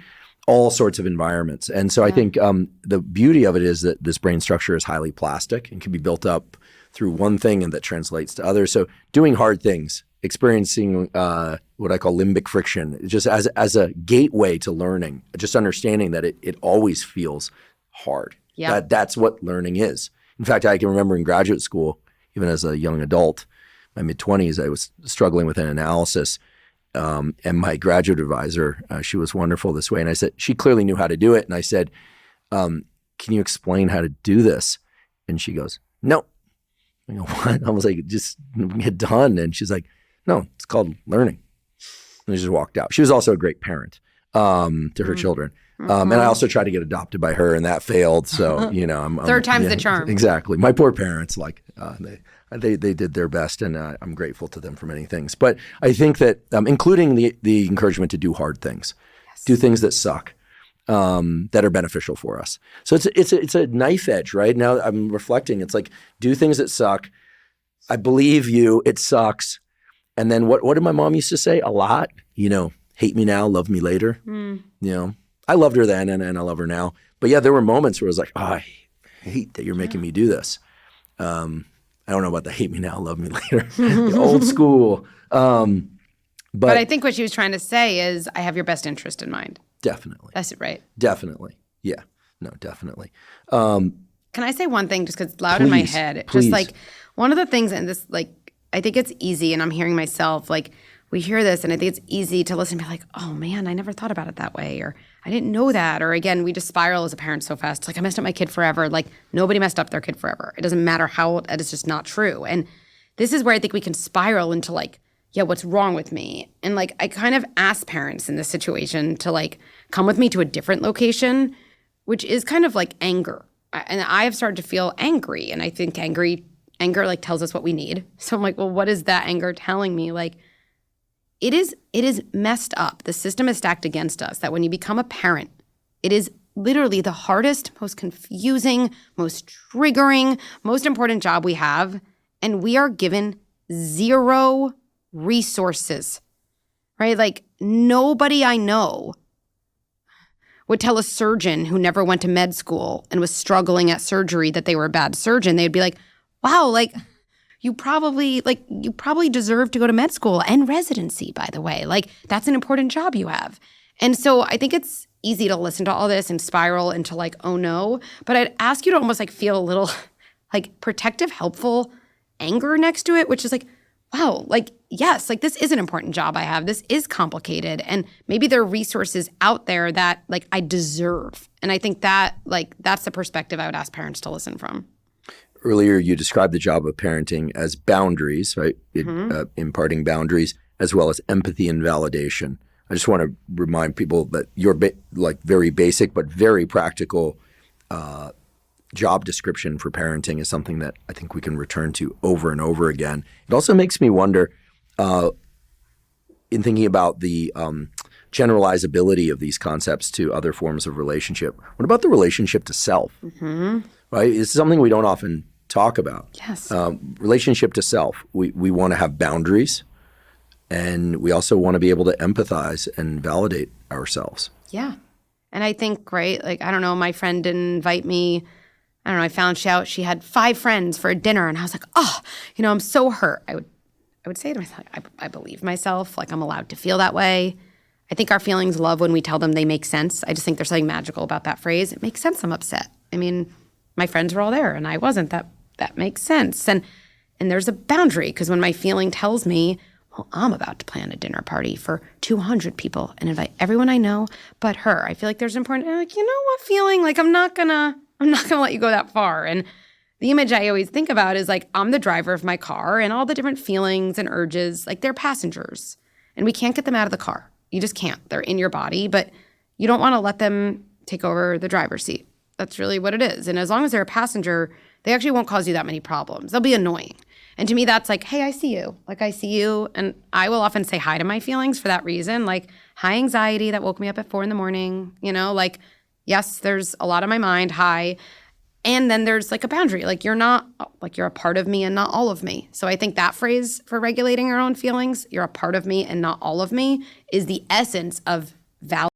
all sorts of environments. And so I think the beauty of it is that this brain structure is highly plastic and can be built up through one thing and that translates to others. So doing hard things, experiencing what I call limbic friction, just as a gateway to learning, just understanding that it always feels hard. Yeah. That's what learning is. In fact, I can remember in graduate school, even as a young adult, my mid-20s, I was struggling with an analysis. And my graduate advisor, she was wonderful this way. And I said, she clearly knew how to do it. And I said, can you explain how to do this? And she goes, no. I go, what? I was like, just get done. And she's like, no, it's called learning. And I just walked out. She was also a great parent to her children. And I also tried to get adopted by her, and that failed. So, you know, third time's the charm. Exactly. My poor parents, like they did their best, and I'm grateful to them for many things. But I think that, including the encouragement to do hard things, do things that suck, that are beneficial for us. So it's a knife edge, right? Now I'm reflecting. It's like, do things that suck. I believe you. It sucks. And then what did my mom used to say a lot? You know, hate me now, love me later. You know. I loved her then, and I love her now. But yeah, there were moments where I was like, oh, I hate that you're making me do this. I don't know about the hate me now, love me later. The old school. But I think what she was trying to say is, I have your best interest in mind. Definitely. That's it, right? Definitely. Yeah. No, definitely. Can I say one thing just because it's loud in my head? Please. Just like one of the things, and this, like, I think it's easy, and I'm hearing myself, like, we hear this, and I think it's easy to listen and be like, oh, man, I never thought about it that way, or I didn't know that. Or again, we just spiral as a parent so fast. It's like, I messed up my kid forever. Like, nobody messed up their kid forever. It doesn't matter how, that is just not true. And this is where I think we can spiral into like, yeah, what's wrong with me? And like, I kind of ask parents in this situation to like come with me to a different location, which is kind of like anger. And I have started to feel angry. And I think anger like tells us what we need. So I'm like, well, what is that anger telling me? Like, it is messed up. The system is stacked against us that when you become a parent, it is literally the hardest, most confusing, most triggering, most important job we have. And we are given zero resources, right? Like nobody I know would tell a surgeon who never went to med school and was struggling at surgery that they were a bad surgeon. They'd be like, wow, like you probably deserve to go to med school and residency, by the way. Like that's an important job you have. And so I think it's easy to listen to all this and spiral into like, oh no. But I'd ask you to almost like feel a little like protective, helpful anger next to it, which is like, wow, like, yes, like this is an important job I have. This is complicated. And maybe there are resources out there that like I deserve. And I think that like, that's the perspective I would ask parents to listen from. Earlier, you described the job of parenting as boundaries, right? Imparting boundaries as well as empathy and validation. I just want to remind people that your like very basic but very practical job description for parenting is something that I think we can return to over and over again. It also makes me wonder, in thinking about the generalizability of these concepts to other forms of relationship, what about the relationship to self? Right? It's something we don't often talk about. Yes. Relationship to self. We want to have boundaries, and we also want to be able to empathize and validate ourselves. Yeah. And I think, right, like, I don't know, my friend didn't invite me. I don't know, I found out she had 5 friends for a dinner, and I was like, oh, you know, I'm so hurt. I would say to myself, I believe myself, like I'm allowed to feel that way. I think our feelings love when we tell them they make sense. I just think there's something magical about that phrase. It makes sense I'm upset. I mean, my friends were all there, and I wasn't. That makes sense. And there's a boundary, because when my feeling tells me, well, I'm about to plan a dinner party for 200 people and invite everyone I know but her. I feel like there's important, like, you know what feeling? Like, I'm not gonna let you go that far. And the image I always think about is like, I'm the driver of my car, and all the different feelings and urges, like they're passengers, and we can't get them out of the car. You just can't. They're in your body, but you don't want to let them take over the driver's seat. That's really what it is. And as long as they're a passenger, they actually won't cause you that many problems. They'll be annoying. And to me, that's like, hey, I see you. Like, I see you. And I will often say hi to my feelings for that reason. Like, hi, anxiety that woke me up at 4 a.m, you know, like, yes, there's a lot on my mind. Hi. And then there's like a boundary. Like, you're not, like, you're a part of me and not all of me. So I think that phrase for regulating your own feelings, you're a part of me and not all of me, is the essence of value.